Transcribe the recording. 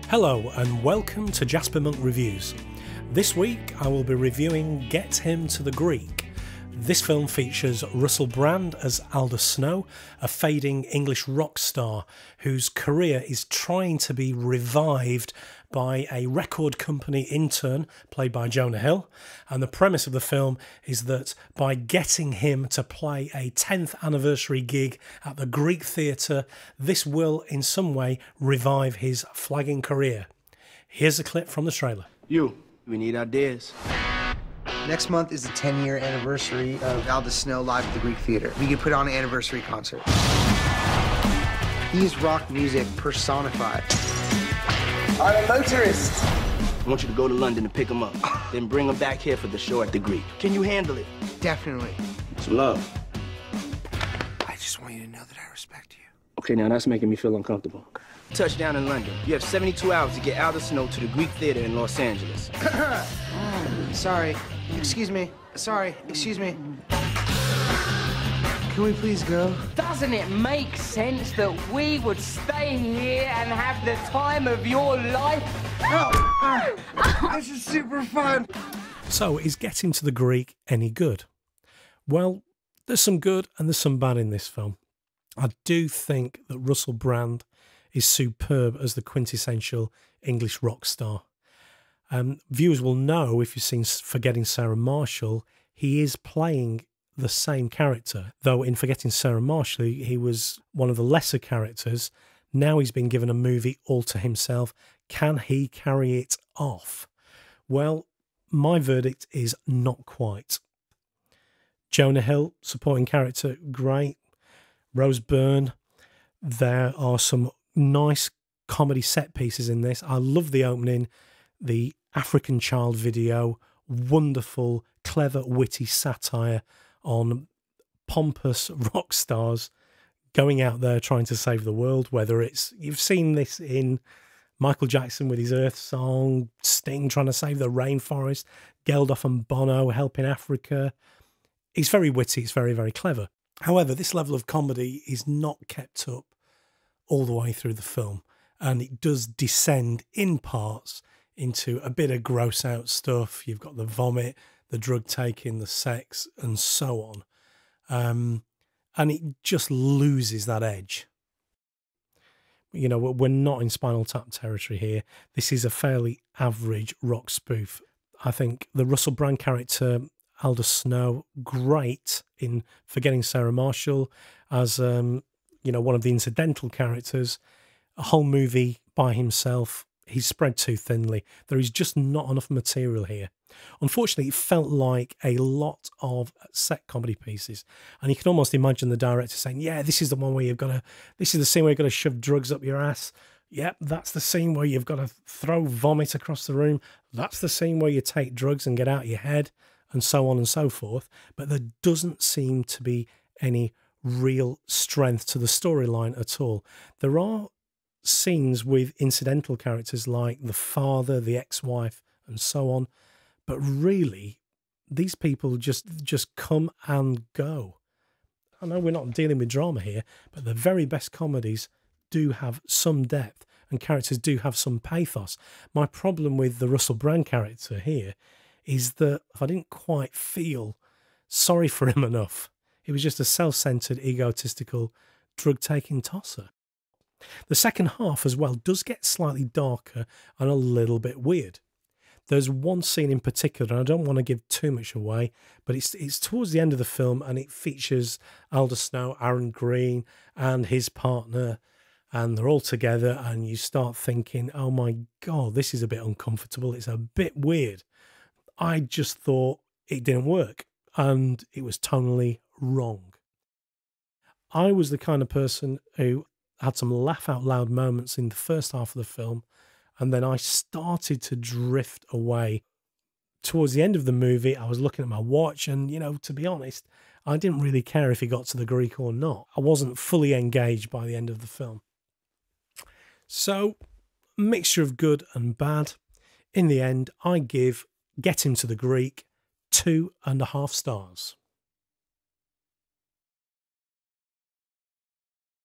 Hello and welcome to Jasper Monk Reviews. This week I will be reviewing Get Him to the Greek. This film features Russell Brand as Aldous Snow, a fading English rock star whose career is trying to be revived by a record company intern played by Jonah Hill. And the premise of the film is that by getting him to play a 10th anniversary gig at the Greek Theatre, this will in some way revive his flagging career. Here's a clip from the trailer. We need ideas. Next month is the 10-year anniversary of Aldous Snow live at the Greek Theatre. We could put on an anniversary concert. He's rock music personified. I'm a motorist. I want you to go to London and pick him up, then bring him back here for the show at the Greek. Can you handle it? Definitely. Some love. I just want you to know that I respect you. Okay, now that's making me feel uncomfortable. Touchdown in London. You have 72 hours to get Aldous Snow to the Greek Theatre in Los Angeles. Sorry. Excuse me. Sorry. Excuse me. Can we please go? Doesn't it make sense that we would stay here and have the time of your life? This is super fun. So, is Getting to the Greek any good? Well, there's some good and there's some bad in this film. I do think that Russell Brand is superb as the quintessential English rock star. Viewers will know, if you've seen Forgetting Sarah Marshall, he is playing the same character. Though in Forgetting Sarah Marshall, he was one of the lesser characters. Now he's been given a movie all to himself. Can he carry it off? Well, my verdict is not quite. Jonah Hill, supporting character, great. Rose Byrne. There are some nice comedy set pieces in this. I love the opening, the African Child video, wonderful, clever, witty satire on pompous rock stars going out there trying to save the world, whether it's, you've seen this in Michael Jackson with his Earth song, Sting trying to save the rainforest, Geldof and Bono helping Africa. It's very witty, it's very, very clever. However, this level of comedy is not kept up all the way through the film, and it does descend in parts into a bit of gross out stuff. You've got the vomit, the drug taking, the sex, and so on. And it just loses that edge. You know, we're not in Spinal Tap territory here. This is a fairly average rock spoof. I think the Russell Brand character, Aldous Snow, great in Forgetting Sarah Marshall as, one of the incidental characters. A whole movie by himself. He's spread too thinly. There is just not enough material here. Unfortunately, it felt like a lot of set comedy pieces. And you can almost imagine the director saying, yeah, this is the one where this is the scene where you've got to shove drugs up your ass. Yep, that's the scene where you've got to throw vomit across the room. That's the scene where you take drugs and get out of your head, and so on and so forth. But there doesn't seem to be any real strength to the storyline at all. There are scenes with incidental characters like the father, the ex-wife, and so on, but really these people just come and go. I know we're not dealing with drama here, but the very best comedies do have some depth and characters do have some pathos. My problem with the Russell Brand character here is that I didn't quite feel sorry for him enough. He was just a self-centered, egotistical, drug-taking tosser. The second half as well does get slightly darker and a little bit weird. There's one scene in particular, and I don't want to give too much away, but it's towards the end of the film, and it features Aldous Snow, Aaron Green, and his partner, and they're all together, and you start thinking, oh my God, this is a bit uncomfortable. It's a bit weird. I just thought it didn't work, and it was tonally wrong. I was the kind of person who had some laugh out loud moments in the first half of the film, and then I started to drift away. Towards the end of the movie, I was looking at my watch, and, to be honest, I didn't really care if he got to the Greek or not. I wasn't fully engaged by the end of the film. So, mixture of good and bad. In the end, I give Get Him to the Greek 2.5 stars.